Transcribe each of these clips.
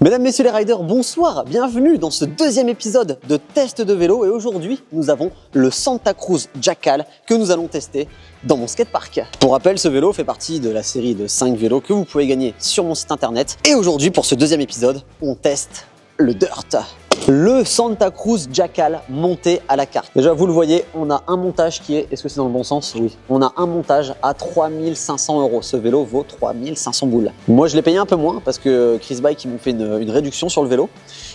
Mesdames, messieurs les riders, bonsoir, bienvenue dans ce deuxième épisode de test de vélo et aujourd'hui nous avons le Santa Cruz Jackal que nous allons tester dans mon skatepark. Pour rappel, ce vélo fait partie de la série de 5 vélos que vous pouvez gagner sur mon site internet et aujourd'hui pour ce deuxième épisode, on teste le dirt. Le Santa Cruz Jackal monté à la carte. Déjà, vous le voyez, on a un montage qui est... Est-ce que c'est dans le bon sens? Oui. On a un montage à 3500 €. Ce vélo vaut 3500 boules. Moi, je l'ai payé un peu moins parce que Chris Bike, ils m'ont fait une réduction sur le vélo.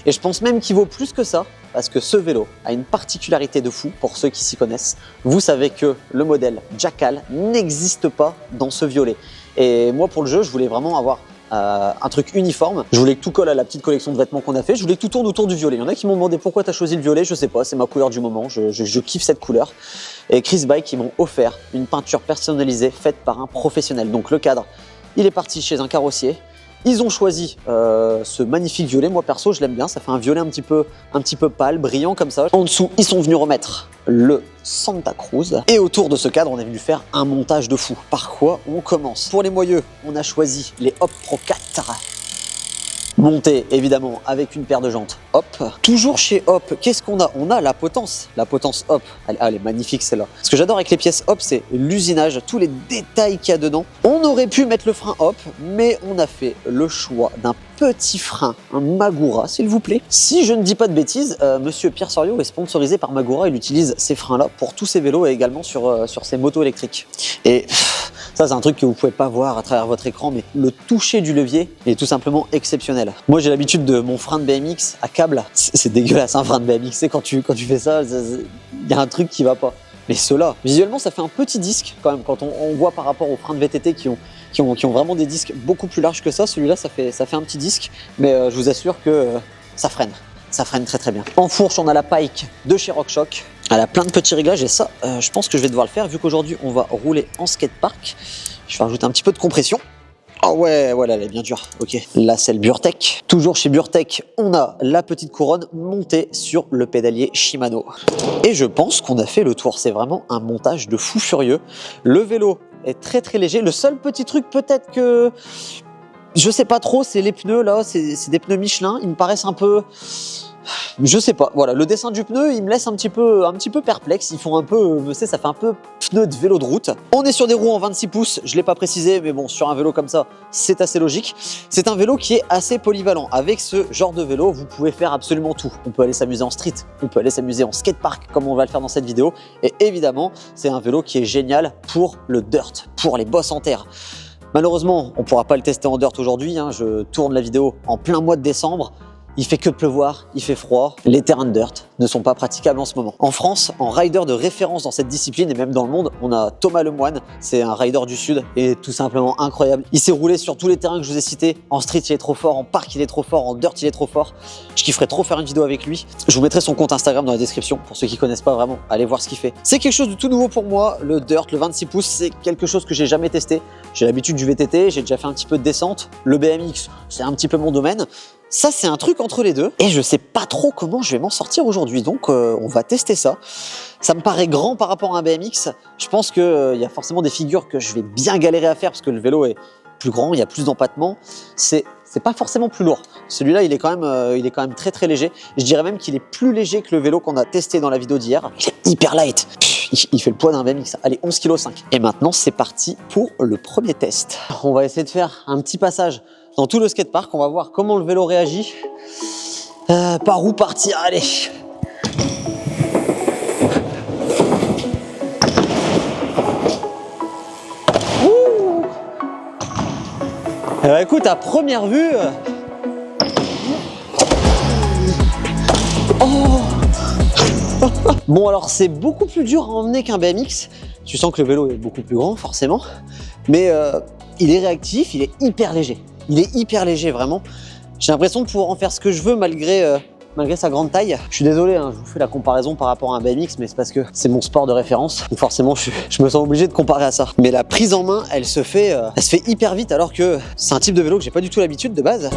Et je pense même qu'il vaut plus que ça parce que ce vélo a une particularité de fou pour ceux qui s'y connaissent. Vous savez que le modèle Jackal n'existe pas dans ce violet. Et moi, pour le jeu, je voulais vraiment avoir un truc uniforme. Je voulais que tout colle à la petite collection de vêtements qu'on a fait. Je voulais que tout tourne autour du violet. Il y en a qui m'ont demandé pourquoi tu as choisi le violet. Je sais pas, c'est ma couleur du moment. Je kiffe cette couleur. Et Chris Bike, ils m'ont offert une peinture personnalisée faite par un professionnel. Donc le cadre, il est parti chez un carrossier. Ils ont choisi ce magnifique violet. Moi perso, je l'aime bien. Ça fait un violet un petit peu pâle, brillant comme ça. En dessous, ils sont venus remettre le Santa Cruz. Et autour de ce cadre, on est venu faire un montage de fou. Par quoi on commence? Pour les moyeux, on a choisi les Hop Pro 4. Monté évidemment avec une paire de jantes Hop. Toujours chez Hop, qu'est-ce qu'on a? On a la potence Hop. Elle est magnifique celle-là. Ce que j'adore avec les pièces Hop, c'est l'usinage, tous les détails qu'il y a dedans. On aurait pu mettre le frein Hop, mais on a fait le choix d'un petit frein, un Magura s'il vous plaît. Si je ne dis pas de bêtises, monsieur Pierre Soriot est sponsorisé par Magura. Il utilise ces freins-là pour tous ses vélos et également sur ses motos électriques. Et ça, c'est un truc que vous pouvez pas voir à travers votre écran, mais le toucher du levier est tout simplement exceptionnel. Moi, j'ai l'habitude de mon frein de BMX à câble. C'est dégueulasse, un frein de BMX. C'est quand tu fais ça, il y a un truc qui va pas. Mais ceux-là, visuellement, ça fait un petit disque quand même. Quand on voit par rapport aux freins de VTT qui ont vraiment des disques beaucoup plus larges que ça, celui-là, ça fait un petit disque. Mais je vous assure que ça freine. Ça freine très très bien. En fourche, on a la Pike de chez RockShox. Elle a plein de petits réglages et ça, je pense que je vais devoir le faire vu qu'aujourd'hui, on va rouler en skatepark. Je vais rajouter un petit peu de compression. Oh ouais, voilà, elle est bien dure. Ok. Là, c'est le Burtech. Toujours chez Burtech, on a la petite couronne montée sur le pédalier Shimano. Et je pense qu'on a fait le tour. C'est vraiment un montage de fou furieux. Le vélo est très très léger. Le seul petit truc peut-être que... je sais pas trop, c'est les pneus là. C'est des pneus Michelin. Ils me paraissent un peu... je sais pas, voilà, le dessin du pneu, il me laisse un petit peu perplexe. Ils font un peu, vous savez, ça fait un peu pneu de vélo de route. On est sur des roues en 26 pouces, je l'ai pas précisé, mais bon, sur un vélo comme ça, c'est assez logique. C'est un vélo qui est assez polyvalent. Avec ce genre de vélo, vous pouvez faire absolument tout. On peut aller s'amuser en street, on peut aller s'amuser en skatepark, comme on va le faire dans cette vidéo. Et évidemment, c'est un vélo qui est génial pour le dirt, pour les bosses en terre. Malheureusement, on pourra pas le tester en dirt aujourd'hui, hein. Je tourne la vidéo en plein mois de décembre. Il fait que pleuvoir, il fait froid, les terrains de dirt ne sont pas praticables en ce moment. En France, en rider de référence dans cette discipline et même dans le monde, on a Thomas Lemoine, c'est un rider du sud et tout simplement incroyable. Il s'est roulé sur tous les terrains que je vous ai cités. En street, il est trop fort, en park, il est trop fort, en dirt, il est trop fort. Je kifferais trop faire une vidéo avec lui. Je vous mettrai son compte Instagram dans la description pour ceux qui connaissent pas vraiment, allez voir ce qu'il fait. C'est quelque chose de tout nouveau pour moi, le dirt, le 26 pouces, c'est quelque chose que j'ai jamais testé. J'ai l'habitude du VTT, j'ai déjà fait un petit peu de descente. Le BMX, c'est un petit peu mon domaine. Ça, c'est un truc entre les deux et je sais pas trop comment je vais m'en sortir aujourd'hui. Donc, on va tester ça. Ça me paraît grand par rapport à un BMX. Je pense qu'il y a forcément des figures que je vais bien galérer à faire parce que le vélo est plus grand, il y a plus d'empattement. C'est pas forcément plus lourd. Celui-là, il est quand même très très léger. Je dirais même qu'il est plus léger que le vélo qu'on a testé dans la vidéo d'hier. Il est hyper light. Il fait le poids d'un BMX. Allez, 11,5 kg. Et maintenant, c'est parti pour le premier test. On va essayer de faire un petit passage dans tout le skatepark, on va voir comment le vélo réagit. Par où partir? Allez. Ouh. Écoute, à première vue... oh. Bon, alors c'est beaucoup plus dur à emmener qu'un BMX. Tu sens que le vélo est beaucoup plus grand, forcément. Mais il est réactif, il est hyper léger. Il est hyper léger, vraiment. J'ai l'impression de pouvoir en faire ce que je veux malgré sa grande taille. Je suis désolé, hein, je vous fais la comparaison par rapport à un BMX, mais c'est parce que c'est mon sport de référence. Donc forcément, je me sens obligé de comparer à ça. Mais la prise en main, elle se fait hyper vite, alors que c'est un type de vélo que j'ai pas du tout l'habitude de base.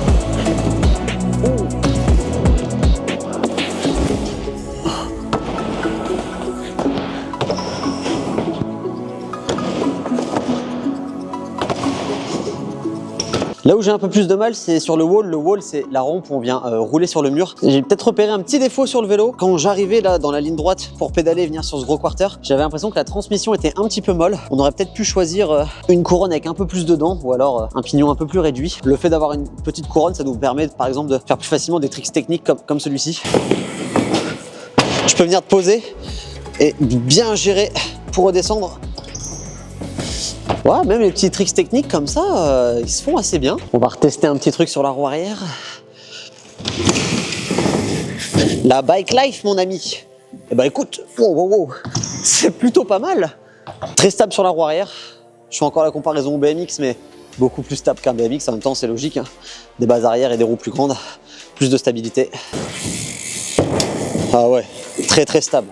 Là où j'ai un peu plus de mal, c'est sur le wall. Le wall, c'est la rampe où on vient rouler sur le mur. J'ai peut-être repéré un petit défaut sur le vélo. Quand j'arrivais là dans la ligne droite pour pédaler et venir sur ce gros quarter, j'avais l'impression que la transmission était un petit peu molle. On aurait peut-être pu choisir une couronne avec un peu plus de dents ou alors un pignon un peu plus réduit. Le fait d'avoir une petite couronne, ça nous permet par exemple de faire plus facilement des tricks techniques comme celui-ci. Je peux venir te poser et bien gérer pour redescendre. Ouais, même les petits tricks techniques comme ça, ils se font assez bien. On va retester un petit truc sur la roue arrière. La bike life, mon ami. Eh ben écoute, wow. C'est plutôt pas mal. Très stable sur la roue arrière. Je fais encore la comparaison au BMX, mais beaucoup plus stable qu'un BMX. En même temps, c'est logique, hein. Des bases arrière et des roues plus grandes, plus de stabilité. Ah ouais, très stable.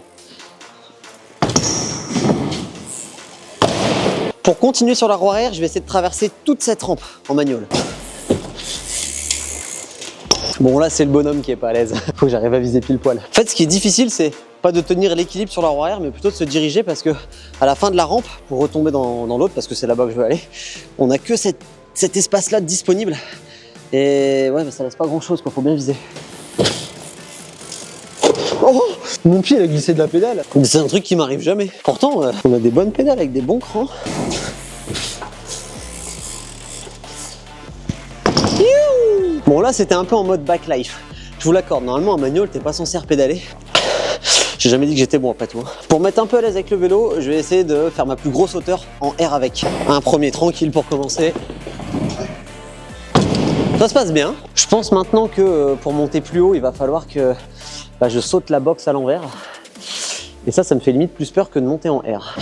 Pour continuer sur la roue arrière, je vais essayer de traverser toute cette rampe en manuel. Bon là c'est le bonhomme qui est pas à l'aise, faut que j'arrive à viser pile poil. En fait ce qui est difficile c'est pas de tenir l'équilibre sur la roue arrière mais plutôt de se diriger parce que à la fin de la rampe, pour retomber dans l'autre parce que c'est là-bas que je veux aller, on a que cet espace là disponible et ouais mais ça laisse pas grand chose quoi, faut bien viser. Oh, mon pied il a glissé de la pédale. C'est un truc qui m'arrive jamais. Pourtant, on a des bonnes pédales avec des bons crans. Bon là c'était un peu en mode backlife. Je vous l'accorde, normalement en manuel t'es pas censé repédaler. J'ai jamais dit que j'étais bon après tout. Pour mettre un peu à l'aise avec le vélo, je vais essayer de faire ma plus grosse hauteur en R avec. Un premier tranquille pour commencer. Ça se passe bien. Je pense maintenant que pour monter plus haut, il va falloir que je saute la box à l'envers. Et ça me fait limite plus peur que de monter en R.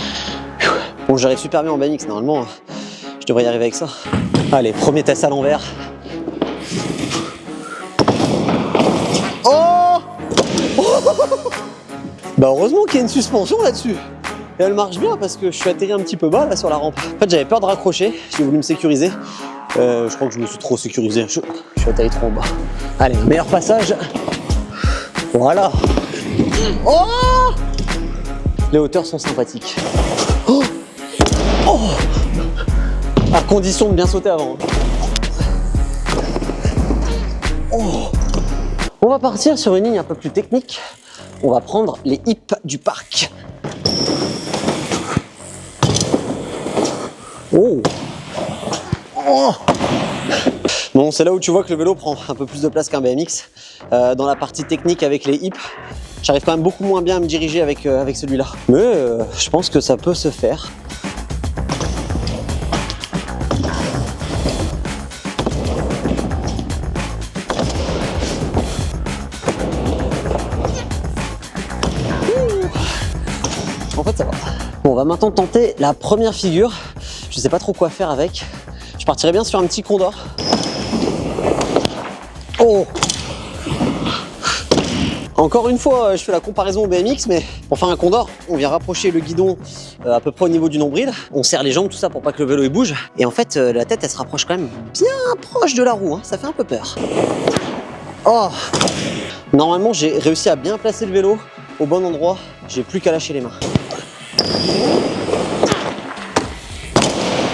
Bon, j'arrive super bien en BMX, normalement, je devrais y arriver avec ça. Allez, premier test à l'envers. Oh, Bah heureusement qu'il y a une suspension là-dessus. Et elle marche bien parce que je suis atterri un petit peu bas là sur la rampe. En fait, j'avais peur de raccrocher, j'ai voulu me sécuriser. Je crois que je me suis trop sécurisé, je suis atterri trop en bas. Allez, meilleur passage. Voilà. Oh, les hauteurs sont sympathiques. Oh, à condition de bien sauter avant. Oh. On va partir sur une ligne un peu plus technique. On va prendre les hips du parc. Oh. Oh. Bon, c'est là où tu vois que le vélo prend un peu plus de place qu'un BMX. Dans la partie technique avec les hips, j'arrive quand même beaucoup moins bien à me diriger avec celui-là. Mais je pense que ça peut se faire. En fait, ça va. Bon, on va maintenant tenter la première figure. Je sais pas trop quoi faire avec. Je partirais bien sur un petit condor. Oh! Encore une fois, je fais la comparaison au BMX, mais pour faire un condor, on vient rapprocher le guidon à peu près au niveau du nombril. On serre les jambes, tout ça pour pas que le vélo il bouge. Et en fait, la tête, elle se rapproche quand même bien proche de la roue. Hein. Ça fait un peu peur. Oh! Normalement, j'ai réussi à bien placer le vélo au bon endroit. J'ai plus qu'à lâcher les mains.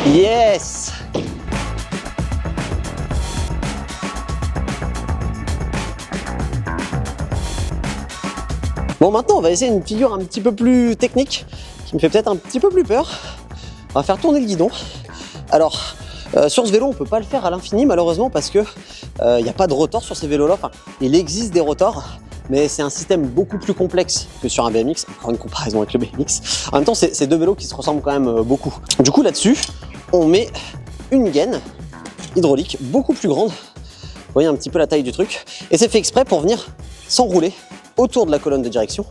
Yes! Bon, maintenant on va essayer une figure un petit peu plus technique qui me fait peut-être un petit peu plus peur. On va faire tourner le guidon. Alors sur ce vélo on peut pas le faire à l'infini malheureusement parce que il n'y a pas de rotor sur ces vélos là. Enfin, il existe des rotors mais c'est un système beaucoup plus complexe que sur un BMX. Encore une comparaison avec le BMX. En même temps c'est deux vélos qui se ressemblent quand même beaucoup. Du coup là-dessus on met une gaine hydraulique beaucoup plus grande. Vous voyez un petit peu la taille du truc. Et c'est fait exprès pour venir s'enrouler autour de la colonne de direction.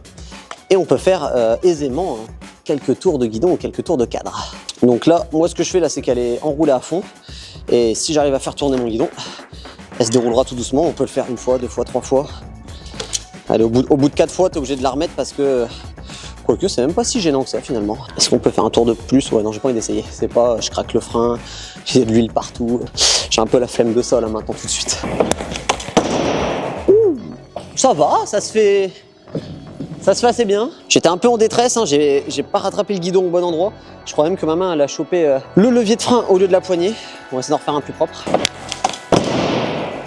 Et on peut faire aisément quelques tours de guidon ou quelques tours de cadre. Donc là, moi ce que je fais là, c'est qu'elle est enroulée à fond. Et si j'arrive à faire tourner mon guidon, elle se déroulera tout doucement. On peut le faire une fois, deux fois, trois fois. Allez, au bout de 4 fois, tu es obligé de la remettre parce que... Quoique, c'est même pas si gênant que ça finalement. Est-ce qu'on peut faire un tour de plus? Ouais, non, j'ai pas envie d'essayer. C'est pas, je craque le frein, j'ai de l'huile partout. J'ai un peu la flemme de ça là maintenant tout de suite. Ouh, ça va, ça se fait assez bien. J'étais un peu en détresse, hein. J'ai pas rattrapé le guidon au bon endroit. Je crois même que ma main elle a chopé le levier de frein au lieu de la poignée. On va essayer d'en refaire un plus propre.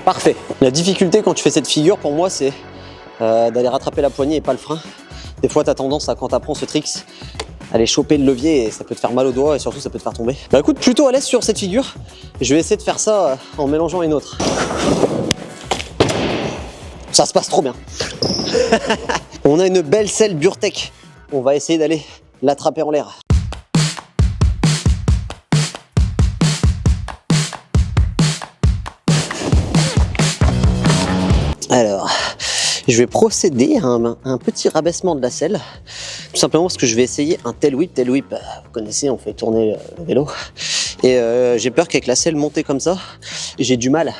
Parfait. La difficulté quand tu fais cette figure, pour moi, c'est d'aller rattraper la poignée et pas le frein. Des fois, tu as tendance à, quand tu apprends ce trick, aller choper le levier et ça peut te faire mal au doigt et surtout ça peut te faire tomber. Bah écoute, plutôt à l'aise sur cette figure. Je vais essayer de faire ça en mélangeant une autre. Ça se passe trop bien. On a une belle selle Burtec. On va essayer d'aller l'attraper en l'air. Alors, je vais procéder à un petit rabaissement de la selle, tout simplement parce que je vais essayer un tail whip. Tail whip, vous connaissez, on fait tourner le vélo. Et j'ai peur qu'avec la selle montée comme ça, j'ai du mal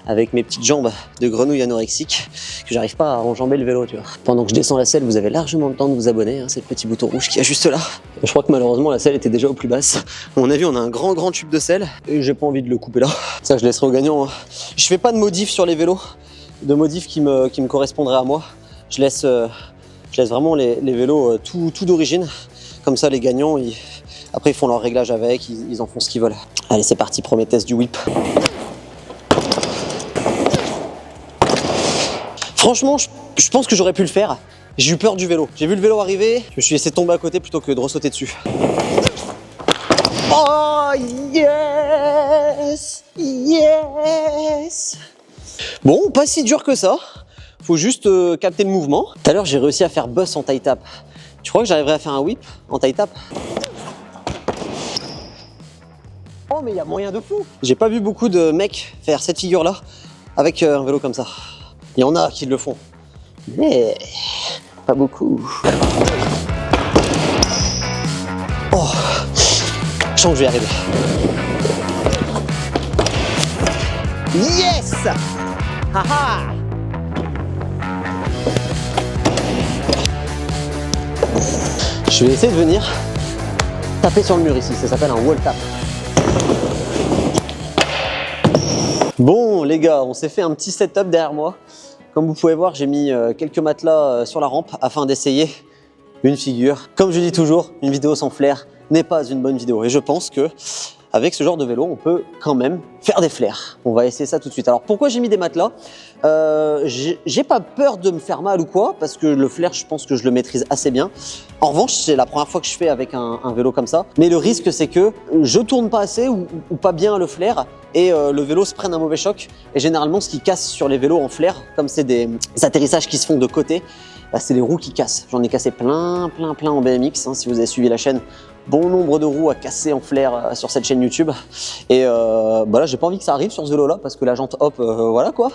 avec mes petites jambes de grenouille anorexique, que j'arrive pas à enjamber le vélo, tu vois. Pendant que je descends la selle, vous avez largement le temps de vous abonner, hein, c'est le petit bouton rouge qui est juste là. Je crois que malheureusement la selle était déjà au plus basse. À mon avis, on a un grand tube de selle et j'ai pas envie de le couper là. Ça, je laisserai au gagnant. Hein. Je fais pas de modif sur les vélos, de modifs qui me correspondraient à moi. Je laisse vraiment les vélos tout d'origine. Comme ça, les gagnants, après ils font leur réglage avec, ils en font ce qu'ils veulent. Allez, c'est parti, premier test du whip. Franchement, je pense que j'aurais pu le faire. J'ai eu peur du vélo. J'ai vu le vélo arriver, je me suis laissé tomber à côté plutôt que de ressauter dessus. Oh yes! Yes! Bon, pas si dur que ça. Faut juste capter le mouvement. Tout à l'heure, j'ai réussi à faire bus en taille tap. Tu crois que j'arriverai à faire un whip en taille tap? Oh, mais il y a moyen de fou. J'ai pas vu beaucoup de mecs faire cette figure-là avec un vélo comme ça. Il y en a qui le font, mais pas beaucoup. Oh, je sens que je vais y arriver. Yes! Haha! Je vais essayer de venir taper sur le mur ici, ça s'appelle un wall tap. Bon les gars, on s'est fait un petit setup derrière moi. Comme vous pouvez voir, j'ai mis quelques matelas sur la rampe afin d'essayer une figure. Comme je dis toujours, une vidéo sans flair n'est pas une bonne vidéo. Et je pense que avec ce genre de vélo, on peut quand même faire des flairs. On va essayer ça tout de suite. Alors pourquoi j'ai mis des matelas? J'ai pas peur de me faire mal ou quoi, parce que le flair, je pense que je le maîtrise assez bien. En revanche, c'est la première fois que je fais avec un vélo comme ça. Mais le risque, c'est que je tourne pas assez ou pas bien le flair et le vélo se prenne un mauvais choc. Et généralement, ce qui casse sur les vélos en flair, comme c'est des atterrissages qui se font de côté, bah, c'est les roues qui cassent. J'en ai cassé plein en BMX, hein, si vous avez suivi la chaîne. Bon nombre de roues à casser en flair sur cette chaîne YouTube. Et bah là, j'ai pas envie que ça arrive sur ce vélo-là parce que la jante, hop, voilà quoi.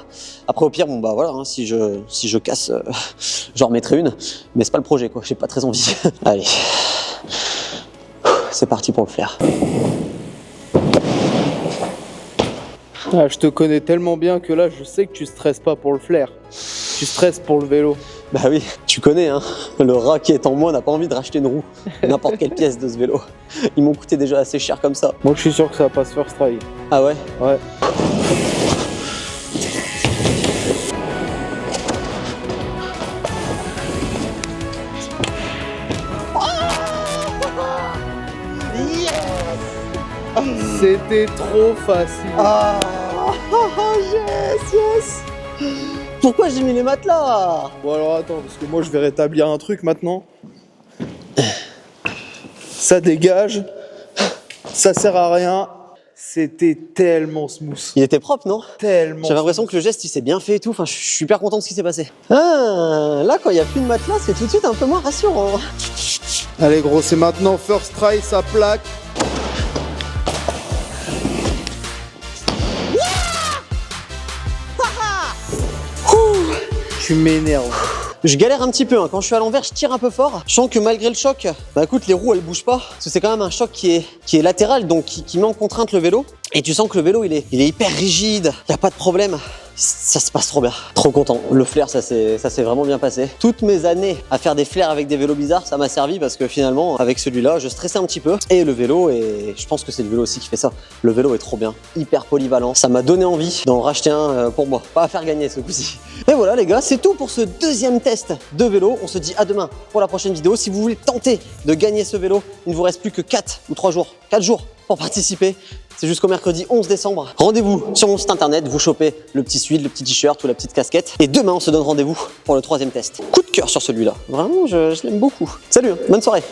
Après, au pire, bon bah voilà, hein, si je casse, j'en remettrai une. Mais c'est pas le projet quoi, j'ai pas très envie. Allez, c'est parti pour le flair. Ah, je te connais tellement bien que là, je sais que tu stresses pas pour le flair. Tu stresses pour le vélo. Bah oui, tu connais, hein, le rat qui est en moi n'a pas envie de racheter une roue, n'importe quelle pièce de ce vélo. Ils m'ont coûté déjà assez cher comme ça. Moi, je suis sûr que ça va pas se first try. Ah ouais? Ouais. C'était trop facile. Ah, yes. Pourquoi j'ai mis les matelas? Bon alors attends, parce que moi je vais rétablir un truc maintenant. Ça dégage, ça sert à rien. C'était tellement smooth. Il était propre, non? Tellement. J'avais l'impression que le geste il s'est bien fait et tout. Enfin, je suis super content de ce qui s'est passé. Ah, là, quand il n'y a plus de matelas, c'est tout de suite un peu moins rassurant. Allez gros, c'est maintenant first try, ça plaque. Tu m'énerves. Je galère un petit peu, hein. Quand je suis à l'envers, je tire un peu fort. Je sens que malgré le choc, bah écoute, les roues elles bougent pas. Parce que c'est quand même un choc qui est latéral, donc qui met en contrainte le vélo. Et tu sens que le vélo il est hyper rigide, il n'y a pas de problème. Ça se passe trop bien. Trop content. Le flair, ça s'est vraiment bien passé. Toutes mes années à faire des flairs avec des vélos bizarres, ça m'a servi parce que finalement, avec celui-là, je stressais un petit peu. Et le vélo, et je pense que c'est le vélo aussi qui fait ça. Le vélo est trop bien, hyper polyvalent. Ça m'a donné envie d'en racheter un pour moi. Pas à faire gagner ce coup-ci. Et voilà les gars, c'est tout pour ce deuxième test de vélo. On se dit à demain pour la prochaine vidéo. Si vous voulez tenter de gagner ce vélo, il ne vous reste plus que 4 ou 3 jours. 4 jours. pour participer. C'est jusqu'au mercredi 11 décembre. Rendez-vous sur mon site internet, vous chopez le petit sweat, le petit t-shirt ou la petite casquette. Et demain, on se donne rendez-vous pour le 3e test. Coup de cœur sur celui-là. Vraiment, je l'aime beaucoup. Salut, bonne soirée.